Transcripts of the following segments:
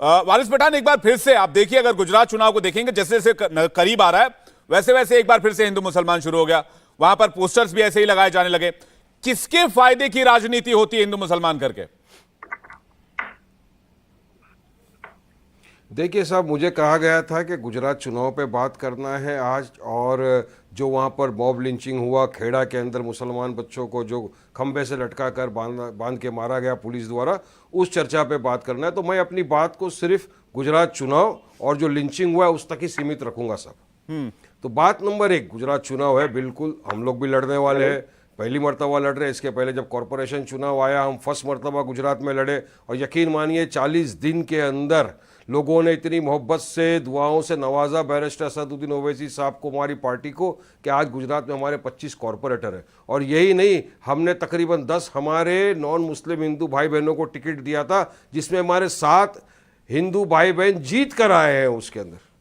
वारिस पठान, एक बार फिर से आप देखिए, अगर गुजरात चुनाव को देखेंगे, जैसे जैसे करीब आ रहा है वैसे वैसे एक बार फिर से हिंदू मुसलमान शुरू हो गया, वहां पर पोस्टर्स भी ऐसे ही लगाए जाने लगे। किसके फायदे की राजनीति होती है हिंदू मुसलमान करके? देखिए साहब, मुझे कहा गया था कि गुजरात चुनाव पे बात करना है आज, और जो वहाँ पर मॉब लिंचिंग हुआ खेड़ा के अंदर, मुसलमान बच्चों को जो खंभे से लटका कर बांध के मारा गया पुलिस द्वारा, उस चर्चा पे बात करना है। तो मैं अपनी बात को सिर्फ गुजरात चुनाव और जो लिंचिंग हुआ है उस तक ही सीमित रखूंगा साहब। तो बात नंबर 1, गुजरात चुनाव है, बिल्कुल हम लोग भी लड़ने वाले हैं, पहली मर्तबा लड़ रहे। इसके पहले जब कॉरपोरेशन चुनाव आया, हम फर्स्ट मर्तबा गुजरात में लड़े, और यकीन मानिए 40 दिन के अंदर लोगों ने इतनी मोहब्बत से, दुआओं से नवाजा बैरिस्टर असदुद्दीन ओवैसी साहब को, हमारी पार्टी को, कि आज गुजरात में हमारे 25 कॉरपोरेटर हैं। और यही नहीं, हमने तकरीबन 10 हमारे नॉन मुस्लिम हिंदू भाई बहनों को टिकट दिया था, जिसमें हमारे 7 हिंदू भाई बहन जीत कर आए हैं। उसके अंदर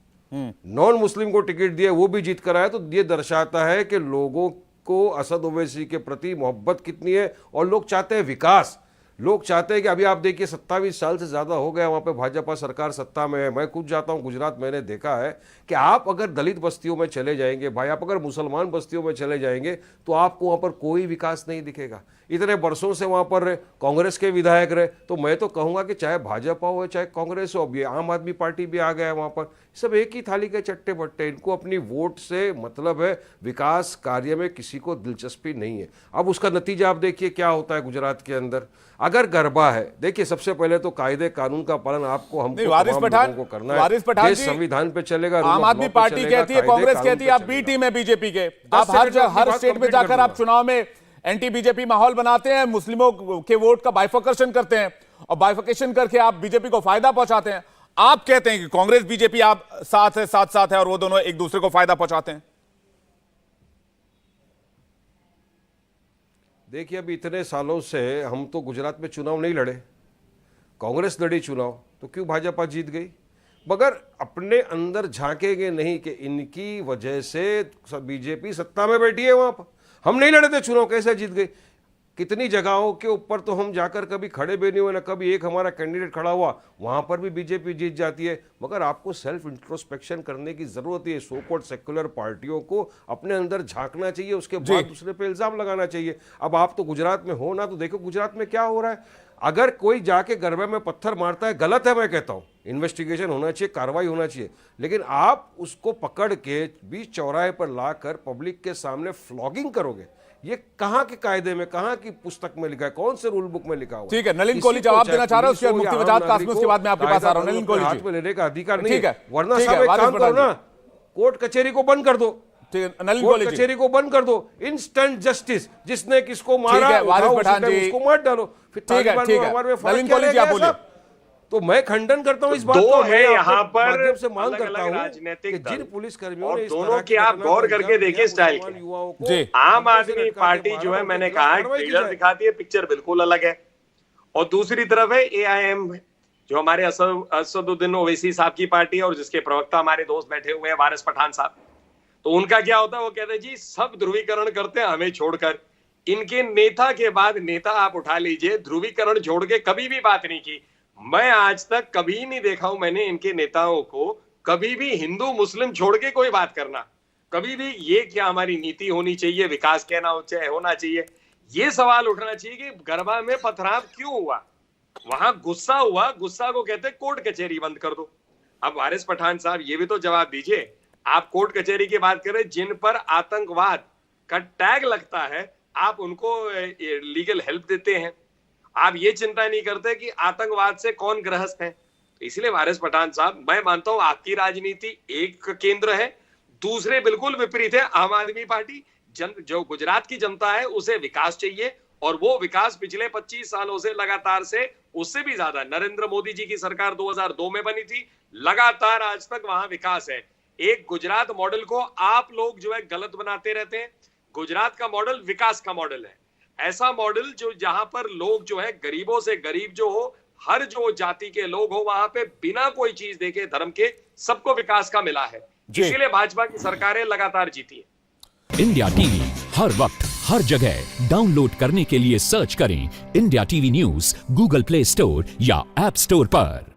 नॉन मुस्लिम को टिकट दिया, वो भी जीत कर आया। तो ये दर्शाता है कि लोगों को असद ओवैसी के प्रति मोहब्बत कितनी है, और लोग चाहते हैं विकास। लोग चाहते हैं कि अभी आप देखिए 27 साल से ज़्यादा हो गया वहाँ पे भाजपा सरकार सत्ता में है। मैं खुद जाता हूँ गुजरात, मैंने देखा है कि आप अगर दलित बस्तियों में चले जाएंगे भाई, आप अगर मुसलमान बस्तियों में चले जाएंगे, तो आपको वहाँ पर कोई विकास नहीं दिखेगा। इतने बरसों से वहाँ पर कांग्रेस के विधायक रहे, तो मैं तो कहूँगा कि चाहे भाजपा हो चाहे कांग्रेस हो, अब ये आम आदमी पार्टी भी आ गया है वहाँ पर, सब एक ही थाली के चट्टे बट्टे। इनको अपनी वोट से मतलब है, विकास कार्य में किसी को दिलचस्पी नहीं है। अब उसका नतीजा आप देखिए क्या होता है गुजरात के अंदर। अगर गरबा है, देखिए सबसे पहले तो कायदे कानून का पालन आपको, हमको, वारिस पठान को करना है। देश संविधान पे चलेगा, आम आदमी पार्टी कहती है, कांग्रेस कहती है आप बी टीम है बीजेपी के। आप हर स्टेट में जाकर आप चुनाव में एंटी बीजेपी माहौल बनाते हैं, मुस्लिमों के वोट का बाइफर्केशन करते हैं, और बाइफर्केशन करके आप बीजेपी को फायदा पहुंचाते हैं। आप कहते हैं कि कांग्रेस बीजेपी आप साथ है और वो दोनों एक दूसरे को फायदा पहुंचाते हैं। देखिए, अभी इतने सालों से हम तो गुजरात में चुनाव नहीं लड़े, कांग्रेस लड़ी चुनाव, तो क्यों भाजपा जीत गई? मगर अपने अंदर झांकेंगे नहीं कि इनकी वजह से बीजेपी सत्ता में बैठी है। वहां पर हम नहीं लड़े थे चुनाव, कैसे जीत गई? कितनी जगहों के ऊपर तो हम जाकर कभी खड़े भी नहीं हुए, ना कभी एक हमारा कैंडिडेट खड़ा हुआ, वहां पर भी बीजेपी जीत जाती है। मगर आपको सेल्फ इंट्रोस्पेक्शन करने की जरूरत है। सो कॉल्ड सेक्युलर पार्टियों को अपने अंदर झांकना चाहिए, उसके बाद दूसरे पे इल्जाम लगाना चाहिए। अब आप तो गुजरात में हो ना, तो देखो गुजरात में क्या हो रहा है। अगर कोई जाके गरबे में पत्थर मारता है, गलत है, मैं कहता हूँ, इन्वेस्टिगेशन होना चाहिए, कार्रवाई होना चाहिए, लेकिन आप उसको पकड़ के बीच चौराहे पर लाकर पब्लिक के सामने फ्लॉगिंग करोगे, ये कहां के कायदे में, कहां की पुस्तक में लिखा है, कौन से रूल बुक में लिखा हुआ? ठीक है, नलिन कोहली जवाब देना चाह रहा है, उसके बाद मुफ्ती वजाहत कासमी, उसके बाद मैं आपके पास आ रहा हूं। नलिन कोहली हाथ में लेने का अधिकार नहीं है, वरना साहब एक काम करो ना, कोर्ट कचहरी को बंद कर दो। कोर्ट कचहरी को बंद कर दो, इंस्टेंट जस्टिस, जिसने किसको मारा उसको मार डालो। फिर नलिन कोहली जी आप बोलिए। तो मैं खंडन करता हूं इस बात को, है यहाँ पर से मांग करता हूं राजनीतिक कि जिन पुलिस कर्मियों ने दोनों की आप गौर करके देखिए स्टाइल के। आम आदमी पार्टी जो है, मैंने कहा ट्रेलर दिखाती है, पिक्चर बिल्कुल अलग है, और दूसरी तरफ है AIM, जो हमारे असदुद्दीन ओवैसी साहब की पार्टी है, और जिसके प्रवक्ता हमारे दोस्त बैठे हुए हैं वारिस पठान साहब। तो उनका क्या होता है, वो कहते हैं जी सब ध्रुवीकरण करते हैं हमें छोड़कर। इनके नेता के बाद नेता आप उठा लीजिए, ध्रुवीकरण छोड़ के कभी भी बात नहीं की। मैं आज तक कभी नहीं देखा हूं मैंने इनके नेताओं को कभी भी हिंदू मुस्लिम छोड़ के कोई बात करना, कभी भी ये क्या हमारी नीति होनी चाहिए, विकास कहना होना चाहिए, ये सवाल उठना चाहिए कि गरबा में पथराव क्यों हुआ, वहां गुस्सा हुआ, गुस्सा को कहते हैं कोर्ट कचहरी बंद कर दो। अब वारिस पठान साहब ये भी तो जवाब दीजिए, आप कोर्ट कचहरी की बात करें, जिन पर आतंकवाद का टैग लगता है, आप उनको लीगल हेल्प देते हैं। आप ये चिंता नहीं करते कि आतंकवाद से कौन ग्रस्त है। तो इसलिए वारिस पठान साहब, मैं मानता हूं आपकी राजनीति एक केंद्र है, दूसरे बिल्कुल विपरीत है आम आदमी पार्टी। जो गुजरात की जनता है उसे विकास चाहिए, और वो विकास पिछले 25 सालों से लगातार से, उससे भी ज्यादा नरेंद्र मोदी जी की सरकार 2002 में बनी थी, लगातार आज तक वहां विकास है। एक गुजरात मॉडल को आप लोग जो है गलत बनाते रहते हैं। गुजरात का मॉडल विकास का मॉडल है, ऐसा मॉडल जो जहां पर लोग जो है गरीबों से गरीब जो हो, हर जो जाति के लोग हो, वहां पे बिना कोई चीज देखे धर्म के सबको विकास का मिला है। इसीलिए भाजपा की सरकारें लगातार जीती है। इंडिया टीवी हर वक्त हर जगह डाउनलोड करने के लिए सर्च करें India TV news Google play store या ऐप स्टोर पर।